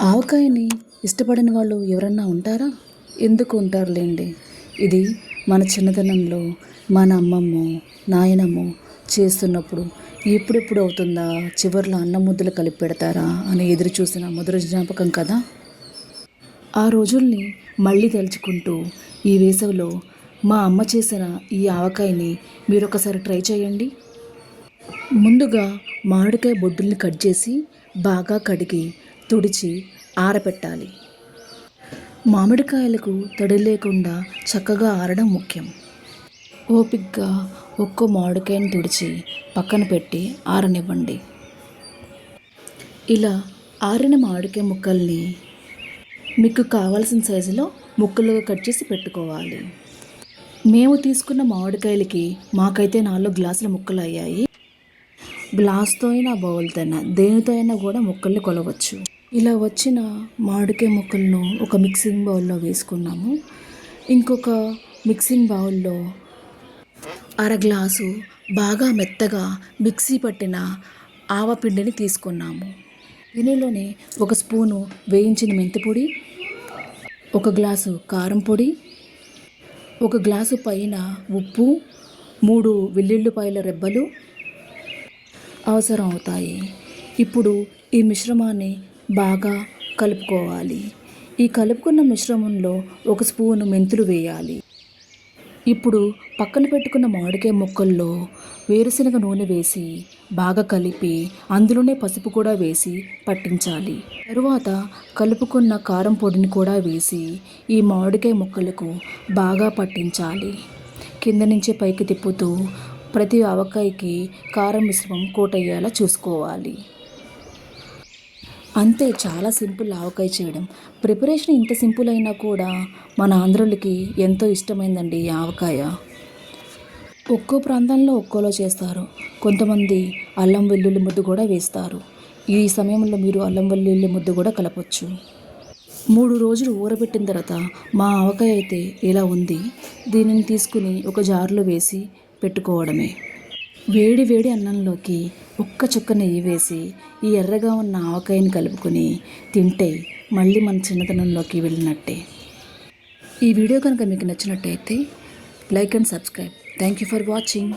ఆవకాయని ఇష్టపడని వాళ్ళు ఎవరన్నా ఉంటారా? ఎందుకు ఉంటారులేండి. ఇది మన చిన్నతనంలో మన అమ్మమ్మ, నాయనమ్మ చేస్తున్నప్పుడు ఎప్పుడెప్పుడు అవుతుందా, చివర్లో అన్నం ముద్దలు కలిపి పెడతారా అని ఎదురు చూసిన మధుర జ్ఞాపకం కదా. ఆ రోజుల్ని మళ్ళీ తలుచుకుంటూ ఈ వేసవిలో మా అమ్మ చేసిన ఈ ఆవకాయని మీరొకసారి ట్రై చేయండి. ముందుగా మామిడికాయ బొడ్డుల్ని కట్ చేసి బాగా కడిగి తుడిచి ఆరబెట్టాలి. మామిడికాయలకు తడి లేకుండా చక్కగా ఆరడం ముఖ్యం. ఓపిగ్గా ఒక్కో మామిడికాయని తుడిచి పక్కన పెట్టి ఆరనివ్వండి. ఇలా ఆరిన మామిడికాయ ముక్కల్ని మీకు కావాల్సిన సైజులో ముక్కలుగా కట్ చేసి పెట్టుకోవాలి. మేము తీసుకున్న మామిడికాయలకి మాకైతే 4 గ్లాసుల ముక్కలు అయ్యాయి. గ్లాస్తో అయినా బౌల్తో అయినా దేనితో అయినా కూడా ముక్కల్ని కొలవచ్చు. ఇలా వచ్చిన మామిడికాయ ముక్కలను ఒక మిక్సింగ్ బౌల్లో వేసుకున్నాము. ఇంకొక మిక్సింగ్ బౌల్లో అర గ్లాసు బాగా మెత్తగా మిక్సీ పట్టిన ఆవపిండిని తీసుకున్నాము. దీనిలోనే 1 స్పూను వేయించిన మెంతిపొడి, 1 గ్లాసు కారం పొడి, 1 గ్లాసు పైన ఉప్పు, 3 వెల్లుల్లిపాయల రెబ్బలు అవసరం అవుతాయి. ఇప్పుడు ఈ మిశ్రమాన్ని బాగా కలుపుకోవాలి. ఈ కలుపుకున్న మిశ్రమంలో 1 స్పూను మెంతులు వేయాలి. ఇప్పుడు పక్కన పెట్టుకున్న మామిడికాయ ముక్కల్లో వేరుశనగ నూనె వేసి బాగా కలిపి అందులోనే పసుపు కూడా వేసి పట్టించాలి. తరువాత కలుపుకున్న కారం పొడిని కూడా వేసి ఈ మామిడికాయ ముక్కలకు బాగా పట్టించాలి. కింద నుంచి పైకి తిప్పుతూ ప్రతి ఆవకాయకి కారం మిశ్రమం కోటయ్యేలా చూసుకోవాలి. అంతే, చాలా సింపుల్ ఆవకాయ చేయడం. ప్రిపరేషన్ ఇంత సింపుల్ అయినా కూడా మన ఆంధ్రులకి ఎంతో ఇష్టమైందండి ఈ ఆవకాయ. ఒక్కో ప్రాంతంలో ఒక్కోలో చేస్తారు. కొంతమంది అల్లం వెల్లుల్లి ముద్ద కూడా వేస్తారు. ఈ సమయంలో మీరు అల్లం వెల్లుల్లి ముద్ద కూడా కలపొచ్చు. 3 రోజులు ఊరబెట్టిన తర్వాత మా ఆవకాయ అయితే ఇలా ఉంది. దీనిని తీసుకుని ఒక జారులో వేసి పెట్టుకోవడమే. వేడి వేడి అన్నంలోకి ఒక్క చుక్క నెయ్యి వేసి ఈ ఎర్రగా ఉన్న ఆవకాయని కలుపుకొని తింటే మళ్ళీ మన చిన్నతనంలోకి వెళ్ళినట్టే. ఈ వీడియో కనుక మీకు నచ్చినట్టయితే like and subscribe. Thank you for watching.